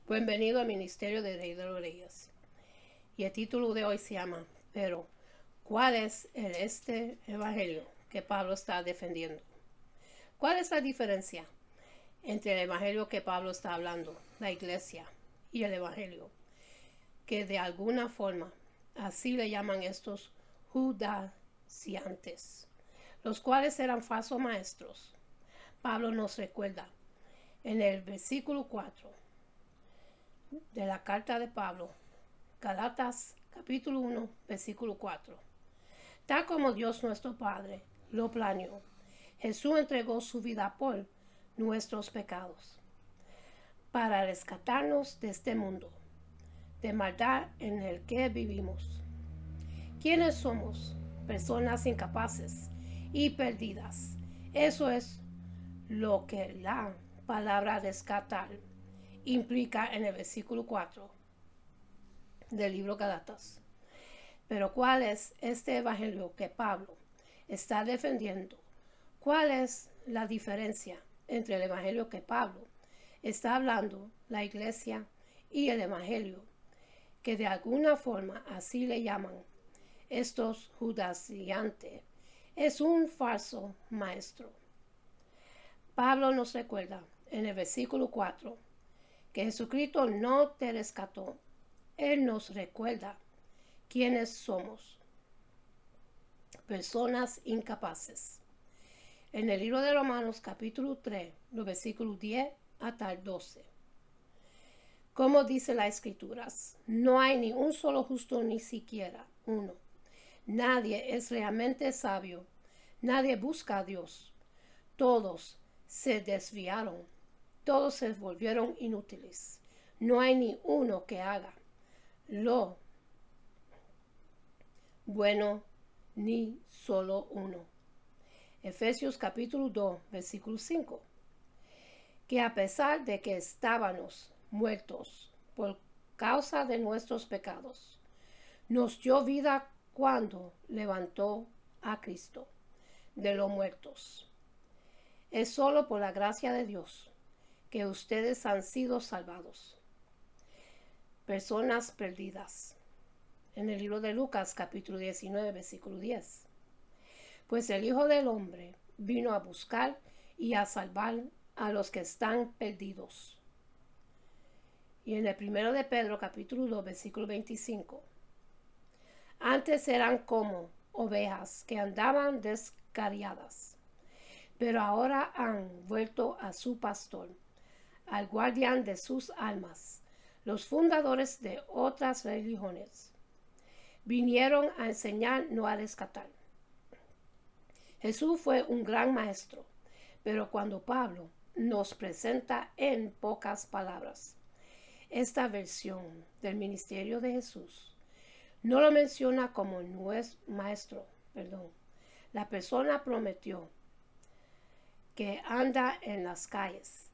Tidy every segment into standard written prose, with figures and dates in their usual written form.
Bienvenido al Ministerio de Rey de los Reyes. Y el título de hoy se llama, pero, ¿cuál es este evangelio que Pablo está defendiendo? ¿Cuál es la diferencia entre el evangelio que Pablo está hablando, la iglesia, y el evangelio? Que de alguna forma, así le llaman estos judaizantes, los cuales eran falsos maestros. Pablo nos recuerda en el versículo 4 de la carta de Pablo, Galatas capítulo 1, versículo 4. Tal como Dios nuestro Padre lo planeó, Jesús entregó su vida por nuestros pecados, para rescatarnos de este mundo, de maldad en el que vivimos. ¿Quiénes somos? Personas incapaces y perdidas. Eso es lo que la palabra rescatar implica en el versículo 4 del libro Galatas. Pero ¿cuál es este evangelio que Pablo está defendiendo? ¿Cuál es la diferencia entre el evangelio que Pablo está hablando, la iglesia, y el evangelio que de alguna forma así le llaman estos judaizantes? Es un falso maestro. Pablo nos recuerda en el versículo 4 que Jesucristo no te rescató. Él nos recuerda quiénes somos. Personas incapaces. En el libro de Romanos capítulo 3, los versículos 10 hasta el 12. Como dice las Escrituras, no hay ni un solo justo, ni siquiera uno. Nadie es realmente sabio. Nadie busca a Dios. Todos se desviaron. Todos se volvieron inútiles. No hay ni uno que haga lo bueno, ni solo uno. Efesios capítulo 2, versículo 5. Que a pesar de que estábamos muertos por causa de nuestros pecados, nos dio vida cuando levantó a Cristo de los muertos. Es solo por la gracia de Dios que ustedes han sido salvados. Personas perdidas. En el libro de Lucas capítulo 19, versículo 10. Pues el Hijo del Hombre vino a buscar y a salvar a los que están perdidos. Y en el primero de Pedro capítulo 2, versículo 25. Antes eran como ovejas que andaban descarriadas, pero ahora han vuelto a su pastor, al guardián de sus almas. Los fundadores de otras religiones vinieron a enseñar, no a rescatar. Jesús fue un gran maestro, pero cuando Pablo nos presenta en pocas palabras esta versión del ministerio de Jesús, no lo menciona como nuestro maestro, La persona prometió que anda en las calles.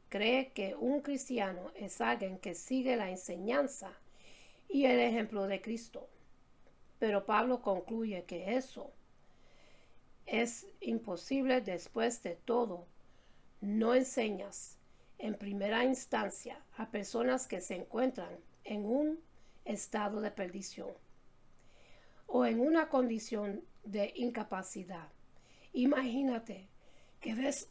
Cree que un cristiano es alguien que sigue la enseñanza y el ejemplo de Cristo. Pero Pablo concluye que eso es imposible. Después de todo, no enseñas en primera instancia a personas que se encuentran en un estado de perdición o en una condición de incapacidad. Imagínate que ves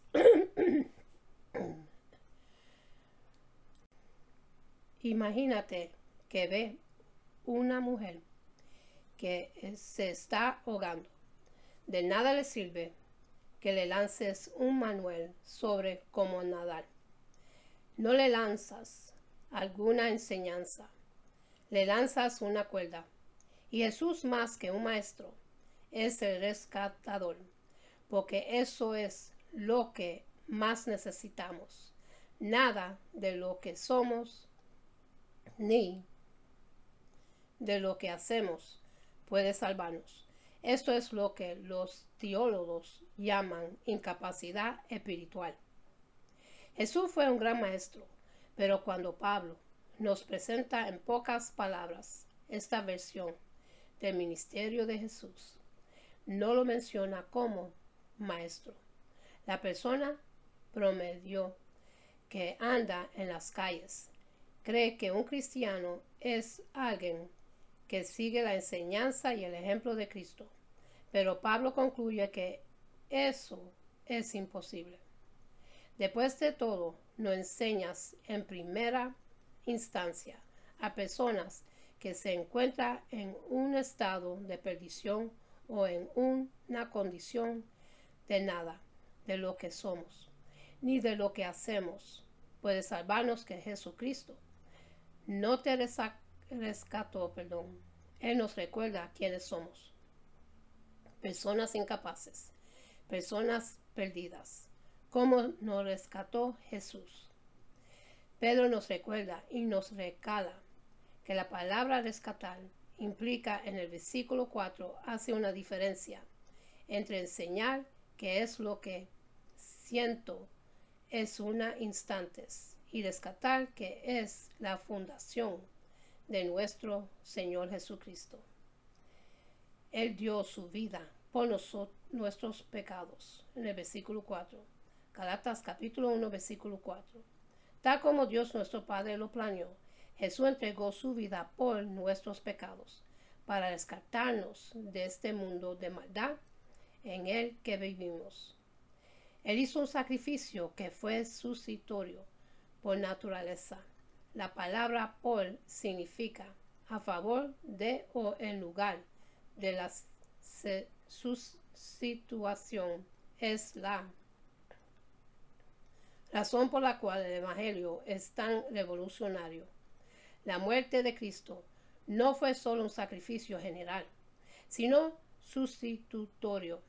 Imagínate que ve una mujer que se está ahogando. De nada le sirve que le lances un manual sobre cómo nadar. No le lanzas alguna enseñanza, le lanzas una cuerda. Y Jesús, más que un maestro, es el rescatador, porque eso es lo que más necesitamos. Nada de lo que somos ni de lo que hacemos puede salvarnos. Esto es lo que los teólogos llaman incapacidad espiritual. Jesús fue un gran maestro, pero cuando Pablo nos presenta en pocas palabras esta versión del ministerio de Jesús, no lo menciona como maestro. La persona promedio que anda en las calles cree que un cristiano es alguien que sigue la enseñanza y el ejemplo de Cristo. Pero Pablo concluye que eso es imposible. Después de todo, no enseñas en primera instancia a personas que se encuentran en un estado de perdición o en una condición de nada de lo que somos, ni de lo que hacemos. Puede salvarnos que Jesucristo no te rescató, Él nos recuerda quiénes somos. Personas incapaces, personas perdidas, como nos rescató Jesús. Pedro nos recuerda y nos recala que la palabra rescatar implica en el versículo 4 hace una diferencia entre enseñar, que es lo que siento es una instantes, y rescatar, que es la fundación de nuestro Señor Jesucristo. Él dio su vida por nuestros pecados, en el versículo 4. Galatas capítulo 1, versículo 4. Tal como Dios nuestro Padre lo planeó, Jesús entregó su vida por nuestros pecados, para rescatarnos de este mundo de maldad en el que vivimos. Él hizo un sacrificio que fue sustitutorio por naturaleza. La palabra por significa a favor de o en lugar de la sustitución. Es la razón por la cual el Evangelio es tan revolucionario. La muerte de Cristo no fue solo un sacrificio general, sino sustitutorio.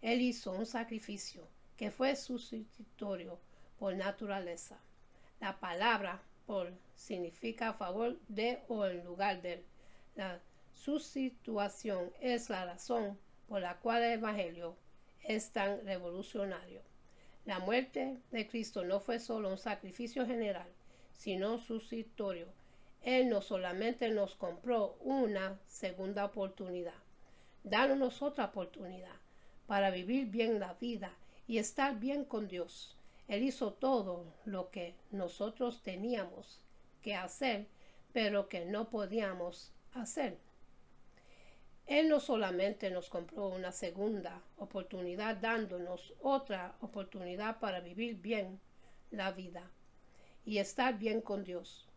Él hizo un sacrificio que fue sustitutorio por naturaleza. La palabra por significa a favor de o en lugar de. La sustitución es la razón por la cual el Evangelio es tan revolucionario. La muerte de Cristo no fue solo un sacrificio general, sino sustitutorio. Él no solamente nos compró una segunda oportunidad, dándonos otra oportunidad para vivir bien la vida y estar bien con Dios. Él hizo todo lo que nosotros teníamos que hacer, pero que no podíamos hacer. Él no solamente nos compró una segunda oportunidad, dándonos otra oportunidad para vivir bien la vida y estar bien con Dios.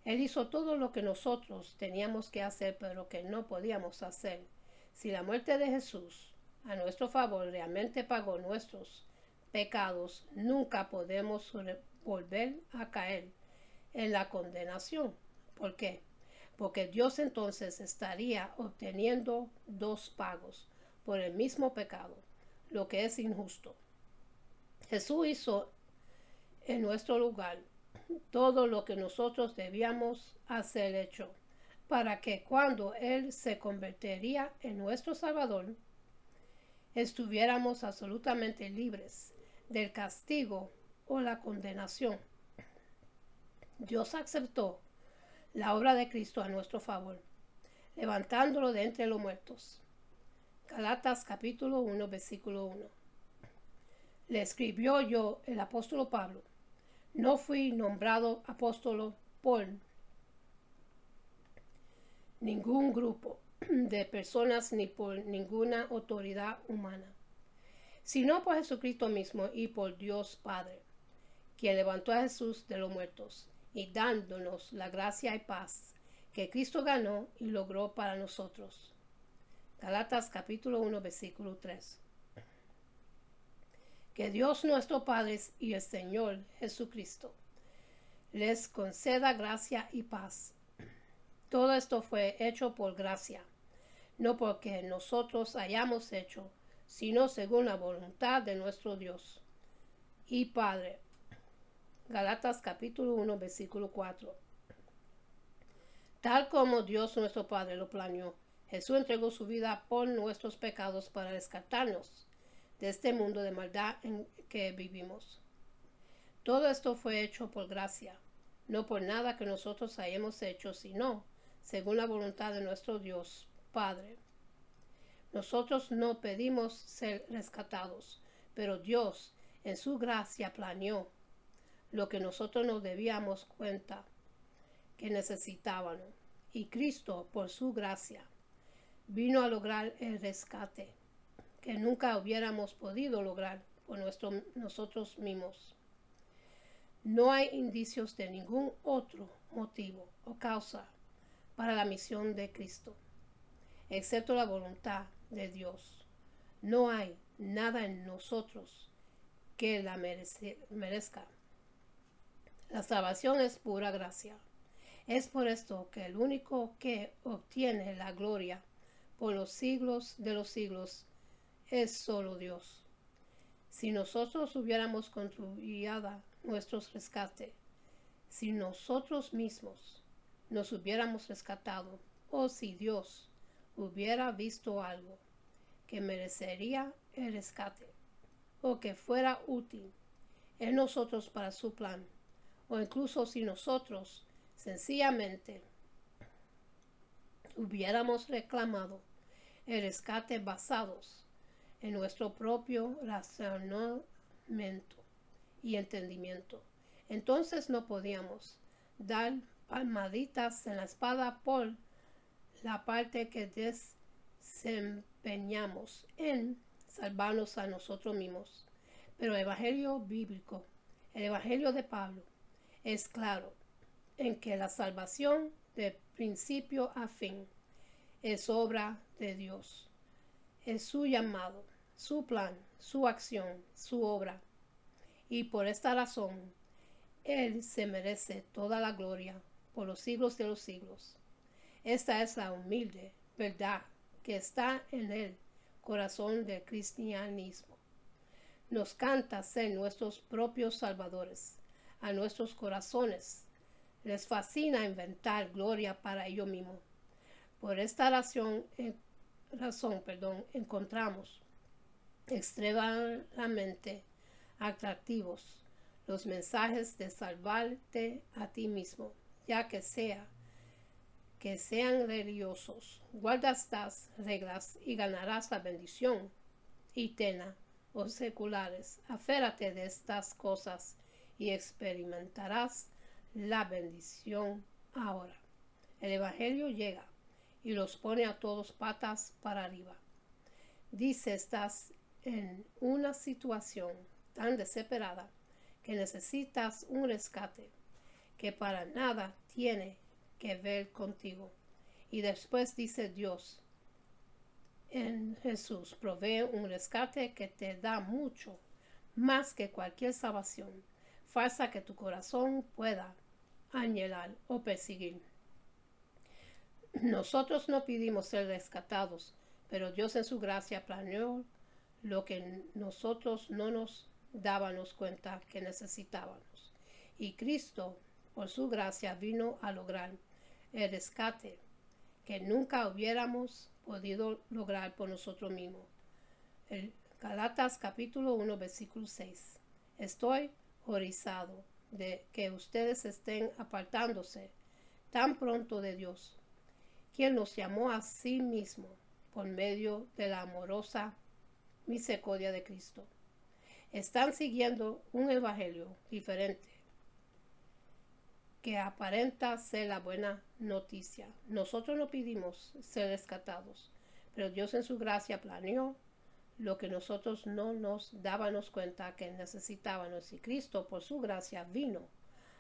Él hizo todo lo que nosotros teníamos que hacer, pero que no podíamos hacer. Si la muerte de Jesús a nuestro favor realmente pagó nuestros pecados, nunca podemos volver a caer en la condenación. ¿Por qué? Porque Dios entonces estaría obteniendo dos pagos por el mismo pecado, lo que es injusto. Jesús hizo en nuestro lugar todo lo que nosotros debíamos hacer hecho, para que cuando Él se convertiría en nuestro Salvador, estuviéramos absolutamente libres del castigo o la condenación. Dios aceptó la obra de Cristo a nuestro favor, levantándolo de entre los muertos. Galatas capítulo 1, versículo 1. Le escribió yo, el apóstol Pablo. No fui nombrado apóstol por ningún grupo de personas ni por ninguna autoridad humana, sino por Jesucristo mismo y por Dios Padre, quien levantó a Jesús de los muertos y dándonos la gracia y paz que Cristo ganó y logró para nosotros. Galatas capítulo 1, versículo 3. Que Dios nuestro Padre y el Señor Jesucristo les conceda gracia y paz. Todo esto fue hecho por gracia, no porque nosotros hayamos hecho, sino según la voluntad de nuestro Dios y Padre. Galatas capítulo 1, versículo 4. Tal como Dios nuestro Padre lo planeó, Jesús entregó su vida por nuestros pecados para rescatarnos de este mundo de maldad en que vivimos. Todo esto fue hecho por gracia, no por nada que nosotros hayamos hecho, sino según la voluntad de nuestro Dios Padre. Nosotros no pedimos ser rescatados, pero Dios en su gracia planeó lo que nosotros nos debíamos cuenta que necesitaban. Y Cristo, por su gracia, vino a lograr el rescate que nunca hubiéramos podido lograr por nosotros mismos. No hay indicios de ningún otro motivo o causa para la misión de Cristo, excepto la voluntad de Dios. No hay nada en nosotros que la merezca. La salvación es pura gracia. Es por esto que el único que obtiene la gloria por los siglos de los siglos es solo Dios. Si nosotros hubiéramos contribuido nuestro rescate, si nosotros mismos nos hubiéramos rescatado, o si Dios hubiera visto algo que merecería el rescate, o que fuera útil en nosotros para su plan, o incluso si nosotros sencillamente hubiéramos reclamado el rescate basados en nuestro propio razonamiento y entendimiento, entonces no podíamos dar palmaditas en la espada por la parte que desempeñamos en salvarnos a nosotros mismos. Pero el evangelio bíblico, el evangelio de Pablo, es claro en que la salvación de principio a fin es obra de Dios. Es su llamado, su plan, su acción, su obra. Y por esta razón, Él se merece toda la gloria por los siglos de los siglos. Esta es la humilde verdad que está en el corazón del cristianismo. Nos canta ser nuestros propios salvadores. A nuestros corazones les fascina inventar gloria para ellos mismos. Por esta razón, encontramos extremadamente atractivos los mensajes de salvarte a ti mismo, ya que sean religiosos. Guarda estas reglas y ganarás la bendición eterna, o seculares. Aférrate de estas cosas y experimentarás la bendición ahora. El evangelio llega y los pone a todos patas para arriba. Dice, estás en una situación tan desesperada que necesitas un rescate que para nada tiene que ver contigo. Y después dice, Dios en Jesús provee un rescate que te da mucho más que cualquier salvación falsa que tu corazón pueda anhelar o perseguir. Nosotros no pedimos ser rescatados, pero Dios en su gracia planeó lo que nosotros no nos dábamos cuenta que necesitábamos. Y Cristo, por su gracia, vino a lograr el rescate que nunca hubiéramos podido lograr por nosotros mismos. El Galatas capítulo 1 versículo 6. Estoy horrorizado de que ustedes estén apartándose tan pronto de Dios, quien nos llamó a sí mismo por medio de la amorosa misericordia de Cristo. Están siguiendo un evangelio diferente que aparenta ser la buena noticia. Nosotros no pedimos ser rescatados, pero Dios en su gracia planeó lo que nosotros no nos dábamos cuenta que necesitábamos, y Cristo por su gracia vino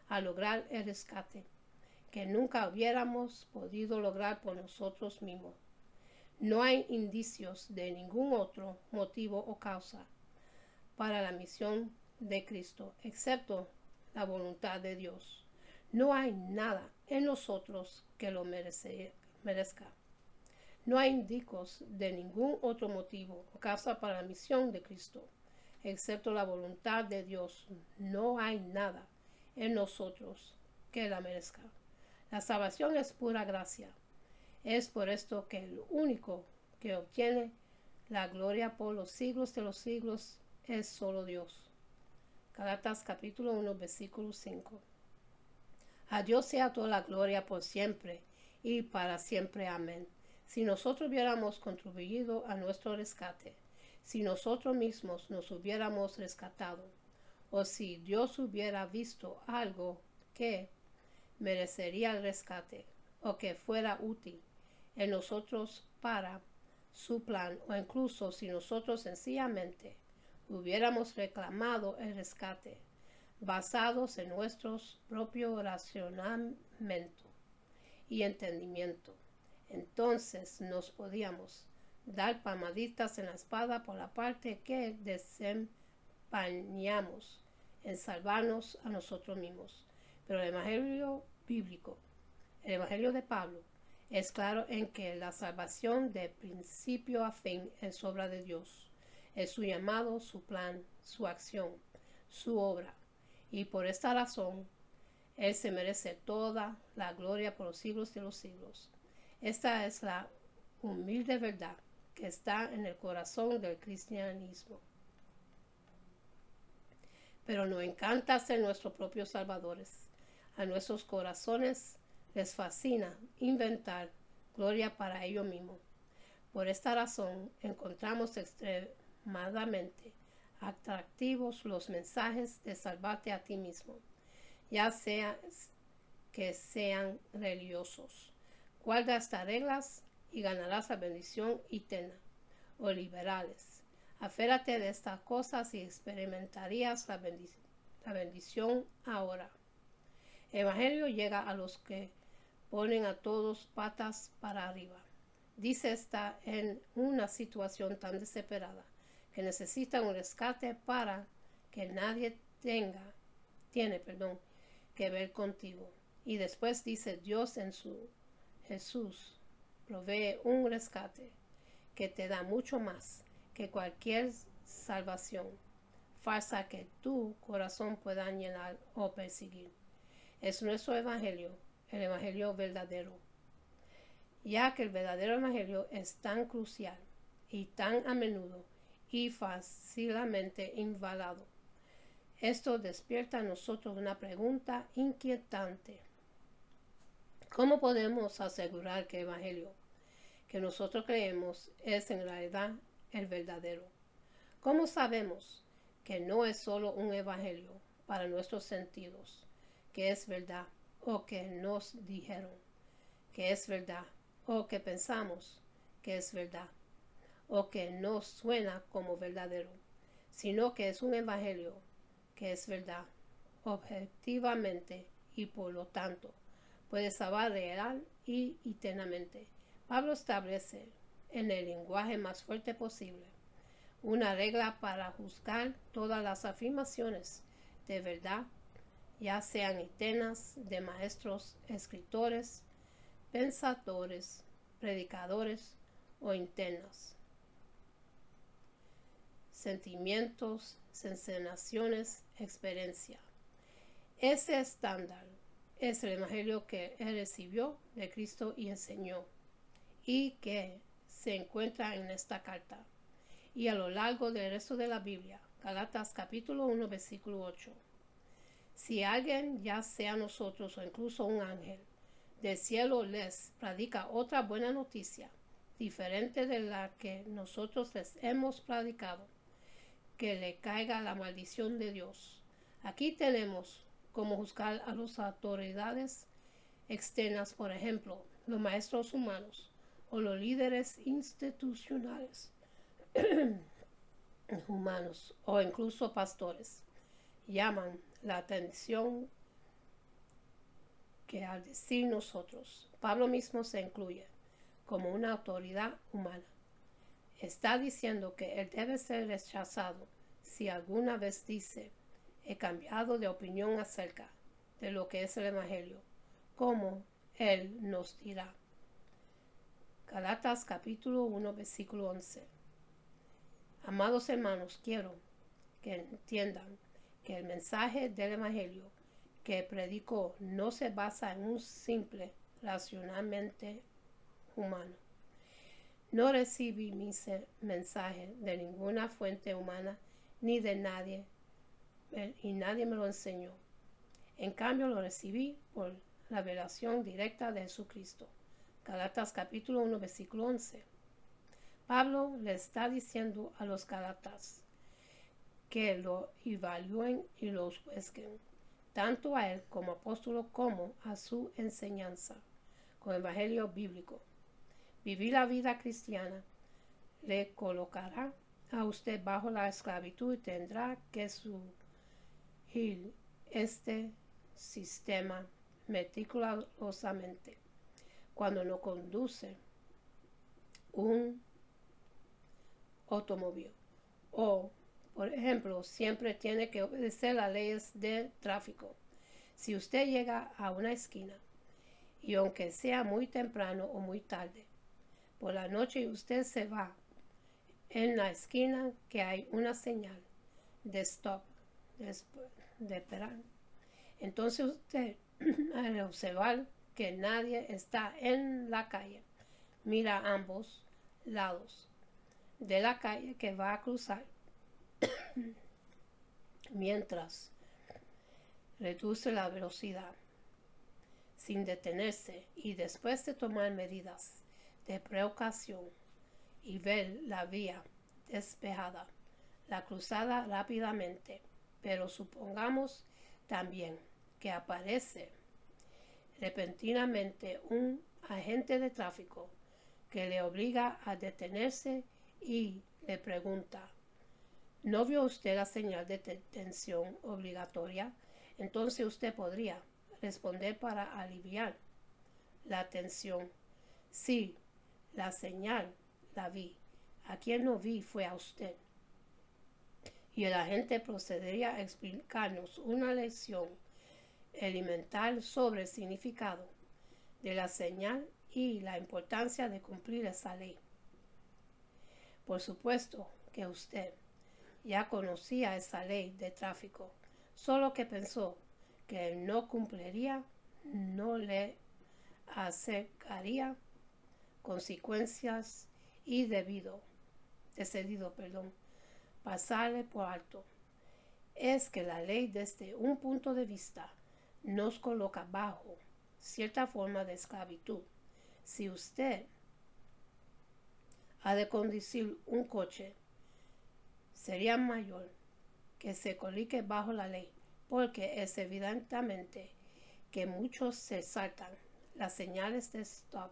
a lograr el rescate que nunca hubiéramos podido lograr por nosotros mismos. No hay indicios de ningún otro motivo o causa para la misión de Cristo, excepto la voluntad de Dios. No hay nada en nosotros que lo merezca. No hay indicios de ningún otro motivo o causa para la misión de Cristo, excepto la voluntad de Dios. No hay nada en nosotros que la merezca. La salvación es pura gracia. Es por esto que el único que obtiene la gloria por los siglos de los siglos es solo Dios. Galatas capítulo 1 versículo 5. A Dios sea toda la gloria por siempre y para siempre. Amén. Si nosotros hubiéramos contribuido a nuestro rescate, si nosotros mismos nos hubiéramos rescatado, o si Dios hubiera visto algo que merecería el rescate o que fuera útil en nosotros para su plan, o incluso si nosotros sencillamente hubiéramos reclamado el rescate basados en nuestro propio racionamiento y entendimiento, entonces nos podíamos dar palmaditas en la espalda por la parte que desempeñamos en salvarnos a nosotros mismos. Pero el Evangelio bíblico, el Evangelio de Pablo, es claro en que la salvación de principio a fin es obra de Dios. Es su llamado, su plan, su acción, su obra. Y por esta razón, Él se merece toda la gloria por los siglos de los siglos. Esta es la humilde verdad que está en el corazón del cristianismo. Pero nos encanta ser nuestros propios salvadores. A nuestros corazones les fascina inventar gloria para ellos mismos. Por esta razón, encontramos extremadamente atractivos los mensajes de salvarte a ti mismo, ya sea que sean religiosos. Guarda estas reglas y ganarás la bendición eterna, o liberales. Aférrate de estas cosas y experimentarías la bendición ahora. El Evangelio llega a los que ponen a todos patas para arriba. Dice está en una situación tan desesperada que necesita un rescate para que nadie tiene que ver contigo. Y después dice Dios en su Jesús provee un rescate que te da mucho más que cualquier salvación falsa que tu corazón pueda llenar o perseguir. Es nuestro evangelio, el evangelio verdadero, ya que el verdadero evangelio es tan crucial y tan a menudo y fácilmente invalado. Esto despierta en nosotros una pregunta inquietante. ¿Cómo podemos asegurar que el evangelio que nosotros creemos es en realidad el verdadero? ¿Cómo sabemos que no es solo un evangelio para nuestros sentidos, que es verdad, o que nos dijeron que es verdad, o que pensamos que es verdad, o que nos suena como verdadero, sino que es un evangelio que es verdad, objetivamente, y por lo tanto puede salvar real y eternamente? Pablo establece en el lenguaje más fuerte posible una regla para juzgar todas las afirmaciones de verdad, ya sean eternas, de maestros, escritores, pensadores, predicadores o internas. Sentimientos, sensaciones, experiencia. Ese estándar es el evangelio que él recibió de Cristo y enseñó, y que se encuentra en esta carta y a lo largo del resto de la Biblia. Gálatas capítulo 1 versículo 8. Si alguien, ya sea nosotros o incluso un ángel del cielo, les predica otra buena noticia diferente de la que nosotros les hemos predicado, que le caiga la maldición de Dios. Aquí tenemos cómo juzgar a las autoridades externas, por ejemplo, los maestros humanos o los líderes institucionales humanos o incluso pastores. Llaman la atención que al decir nosotros, Pablo mismo se incluye como una autoridad humana. Está diciendo que él debe ser rechazado si alguna vez dice: he cambiado de opinión acerca de lo que es el evangelio, como él nos dirá. Gálatas capítulo 1 versículo 11. Amados hermanos, quiero que entiendan que el mensaje del evangelio que predicó no se basa en un simple racionalmente humano. No recibí mi mensaje de ninguna fuente humana ni de nadie, y nadie me lo enseñó. En cambio, lo recibí por la revelación directa de Jesucristo. Gálatas capítulo 1 versículo 11. Pablo le está diciendo a los gálatas que lo evalúen y los juzguen tanto a él como apóstolo como a su enseñanza, con el evangelio bíblico. Vivir la vida cristiana le colocará a usted bajo la esclavitud y tendrá que surgir este sistema meticulosamente. Cuando no conduce un automóvil o, por ejemplo, siempre tiene que obedecer las leyes de tráfico. Si usted llega a una esquina y aunque sea muy temprano o muy tarde, por la noche usted se va en la esquina que hay una señal de stop, de esperar. Entonces usted, al observar que nadie está en la calle, mira a ambos lados de la calle que va a cruzar mientras reduce la velocidad sin detenerse y después de tomar medidas de precaución y ver la vía despejada, la cruzada rápidamente. Pero supongamos también que aparece repentinamente un agente de tráfico que le obliga a detenerse y le pregunta: ¿no vio usted la señal de detención obligatoria? Entonces usted podría responder para aliviar la tensión: sí, la señal la vi. A quien no vi fue a usted. Y el agente procedería a explicarnos una lección elemental sobre el significado de la señal y la importancia de cumplir esa ley. Por supuesto que usted ya conocía esa ley de tráfico, solo que pensó que él no cumpliría, no le acercaría consecuencias y decidido, pasarle por alto. Es que la ley desde un punto de vista nos coloca bajo cierta forma de esclavitud. Si usted ha de conducir un coche, sería mayor que se coloque bajo la ley, porque es evidentemente que muchos se saltan las señales de stop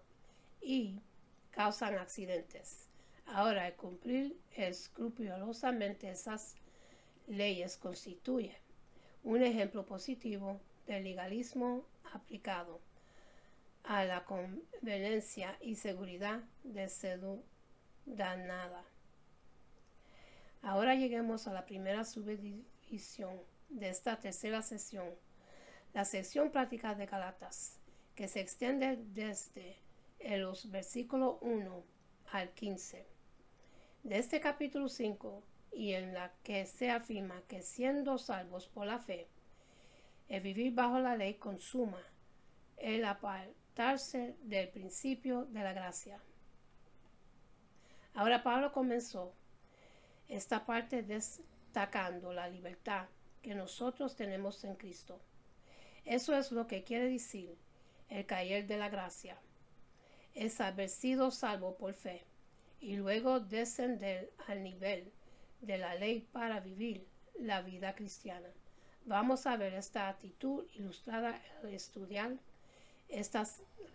y causan accidentes. Ahora, el cumplir escrupulosamente esas leyes constituye un ejemplo positivo del legalismo aplicado a la conveniencia y seguridad de ciudadanía. Ahora lleguemos a la primera subdivisión de esta tercera sección, la sección práctica de Gálatas, que se extiende desde los versículos 1 al 15 de este capítulo 5, y en la que se afirma que siendo salvos por la fe, el vivir bajo la ley consuma el apartarse del principio de la gracia. Ahora Pablo comenzó esta parte destacando la libertad que nosotros tenemos en Cristo. Eso es lo que quiere decir el caer de la gracia. Es haber sido salvo por fe y luego descender al nivel de la ley para vivir la vida cristiana. Vamos a ver esta actitud ilustrada al estudiar esta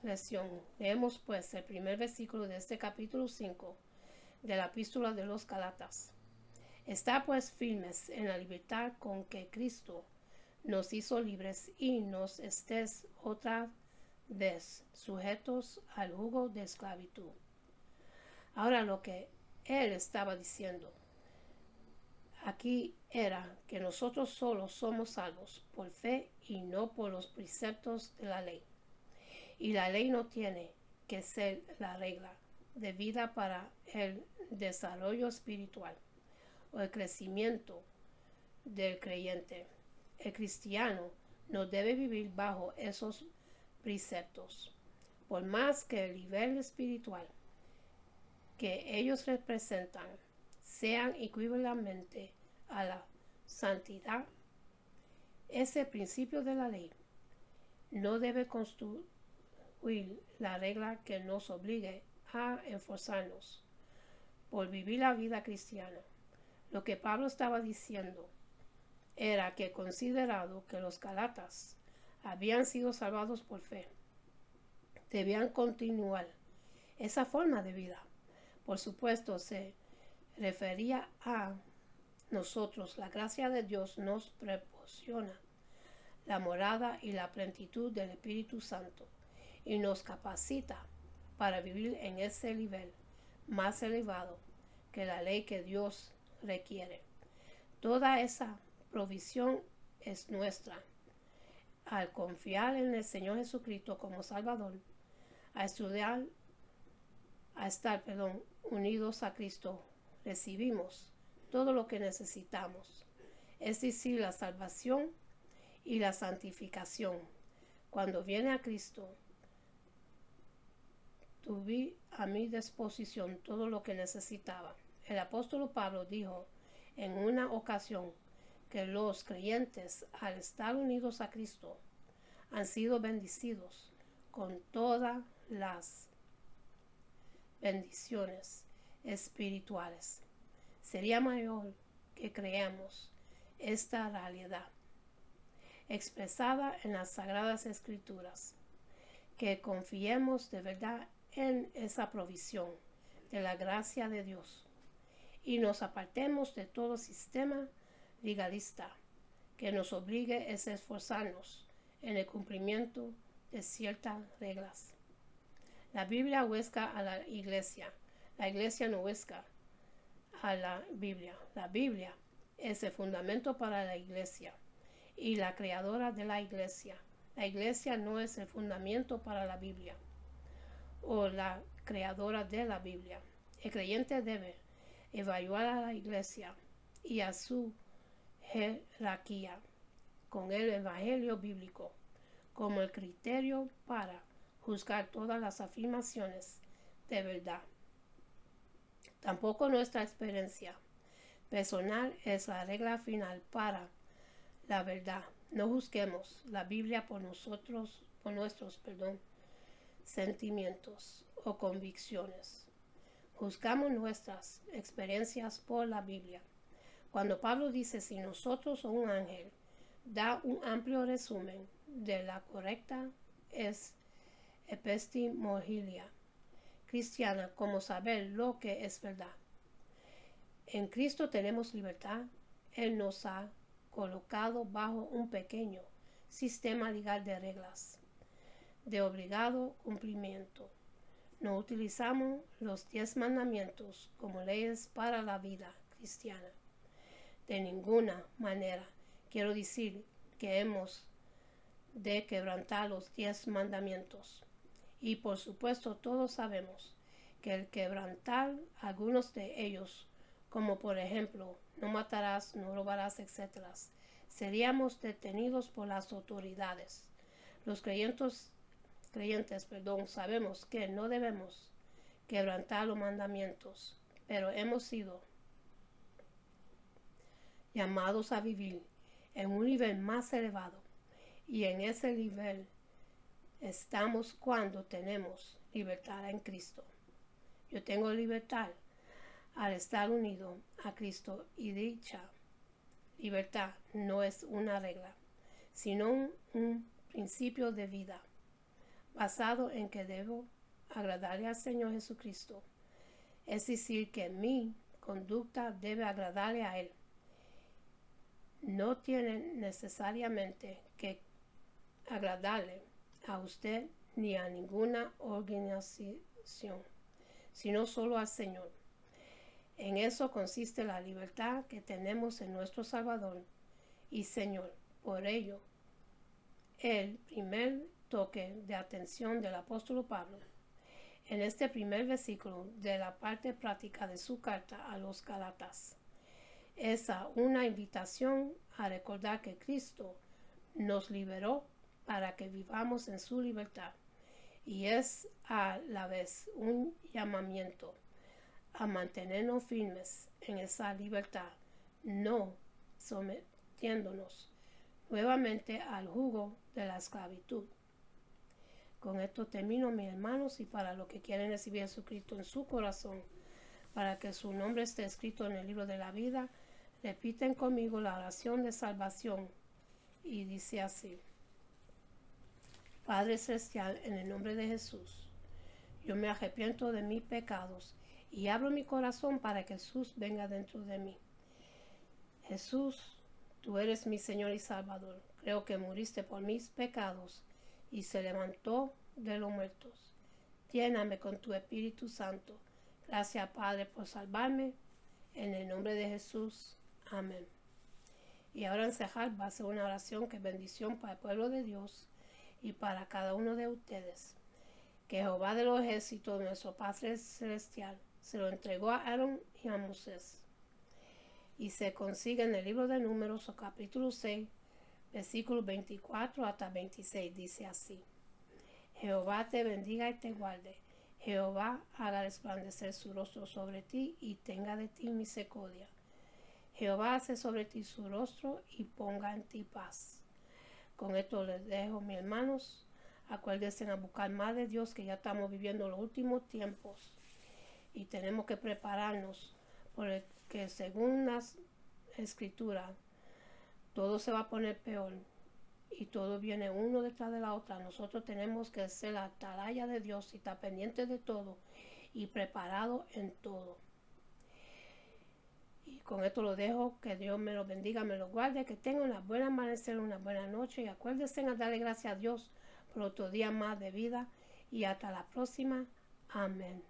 lección. Leemos pues el primer versículo de este capítulo 5 de la epístola de los Gálatas. Está pues firmes en la libertad con que Cristo nos hizo libres, y nos estés otra vez sujetos al yugo de esclavitud. Ahora, lo que él estaba diciendo aquí era que nosotros solo somos salvos por fe y no por los preceptos de la ley. Y la ley no tiene que ser la regla de vida para el desarrollo espiritual o el crecimiento del creyente. El cristiano no debe vivir bajo esos preceptos, por más que el nivel espiritual que ellos representan sean equivalentes a la santidad. Ese principio de la ley no debe constituir la regla que nos obligue a esforzarnos por vivir la vida cristiana. Lo que Pablo estaba diciendo era que considerado que los Gálatas habían sido salvados por fe, debían continuar esa forma de vida. Por supuesto, se refería a nosotros. La gracia de Dios nos proporciona la morada y la plenitud del Espíritu Santo y nos capacita para vivir en ese nivel más elevado que la ley que Dios requiere. Toda esa provisión es nuestra al confiar en el Señor Jesucristo como Salvador, a estar unidos a Cristo. Recibimos todo lo que necesitamos, es decir, la salvación y la santificación. Cuando viene a Cristo, tuve a mi disposición todo lo que necesitaba. El apóstol Pablo dijo en una ocasión que los creyentes, al estar unidos a Cristo, han sido bendecidos con todas las bendiciones espirituales. Sería mayor que creamos esta realidad expresada en las Sagradas Escrituras, que confiemos de verdad en esa provisión de la gracia de Dios y nos apartemos de todo sistema legalista que nos obligue a esforzarnos en el cumplimiento de ciertas reglas. La Biblia huesca a la iglesia no huesca a la Biblia. La Biblia es el fundamento para la iglesia y la creadora de la iglesia. La iglesia no es el fundamento para la Biblia o la creadora de la Biblia. El creyente debe evaluar a la iglesia y a su jerarquía con el evangelio bíblico como el criterio para juzgar todas las afirmaciones de verdad. Tampoco nuestra experiencia personal es la regla final para la verdad. No juzguemos la Biblia por nuestros sentimientos o convicciones. Juzgamos nuestras experiencias por la Biblia. Cuando Pablo dice si nosotros o un ángel, da un amplio resumen de la correcta epistemología cristiana, como saber lo que es verdad. En Cristo tenemos libertad. Él nos ha colocado bajo un pequeño sistema legal de reglas de obligado cumplimiento. No utilizamos los 10 mandamientos como leyes para la vida cristiana. De ninguna manera quiero decir que hemos de quebrantar los 10 mandamientos. Y por supuesto todos sabemos que el quebrantar algunos de ellos, como por ejemplo, no matarás, no robarás, etc., seríamos detenidos por las autoridades. Los creyentes, sabemos que no debemos quebrantar los mandamientos, pero hemos sido llamados a vivir en un nivel más elevado, y en ese nivel estamos cuando tenemos libertad en Cristo. Yo tengo libertad al estar unido a Cristo, y dicha libertad no es una regla, sino un principio de vida basado en que debo agradarle al Señor Jesucristo. Es decir, que mi conducta debe agradarle a Él. No tiene necesariamente que agradarle a usted ni a ninguna organización, sino solo al Señor. En eso consiste la libertad que tenemos en nuestro Salvador y Señor. Por ello, el primer toque de atención del apóstol Pablo en este primer versículo de la parte práctica de su carta a los Gálatas es una invitación a recordar que Cristo nos liberó para que vivamos en su libertad, y es a la vez un llamamiento a mantenernos firmes en esa libertad, no sometiéndonos nuevamente al jugo de la esclavitud. Con esto termino, mis hermanos, y para los que quieren recibir a Jesucristo en su corazón, para que su nombre esté escrito en el libro de la vida, Repiten conmigo la oración de salvación y dice así: Padre Celestial, en el nombre de Jesús, yo me arrepiento de mis pecados y abro mi corazón para que Jesús venga dentro de mí. Jesús, tú eres mi Señor y Salvador. Creo que muriste por mis pecados y se levantó de los muertos. Lléname con tu Espíritu Santo. Gracias, Padre, por salvarme. En el nombre de Jesús. Amén. Y ahora en Sehar va a ser una oración que es bendición para el pueblo de Dios y para cada uno de ustedes. Que Jehová de los ejércitos, nuestro Padre Celestial, se lo entregó a Aarón y a Moisés. Y se consigue en el libro de Números, capítulo 6, versículos 24 hasta 26. Dice así: Jehová te bendiga y te guarde. Jehová haga resplandecer su rostro sobre ti y tenga de ti misericordia. Jehová hace sobre ti su rostro y ponga en ti paz. Con esto les dejo, mis hermanos. Acuérdense a buscar más de Dios, que ya estamos viviendo los últimos tiempos y tenemos que prepararnos, porque según las escrituras todo se va a poner peor y todo viene uno detrás de la otra. Nosotros tenemos que ser la atalaya de Dios y estar pendientes de todo y preparados en todo. Y con esto lo dejo. Que Dios me lo bendiga, me lo guarde, que tenga una buena amanecer, una buena noche, y acuérdense a darle gracias a Dios por otro día más de vida, y hasta la próxima. Amén.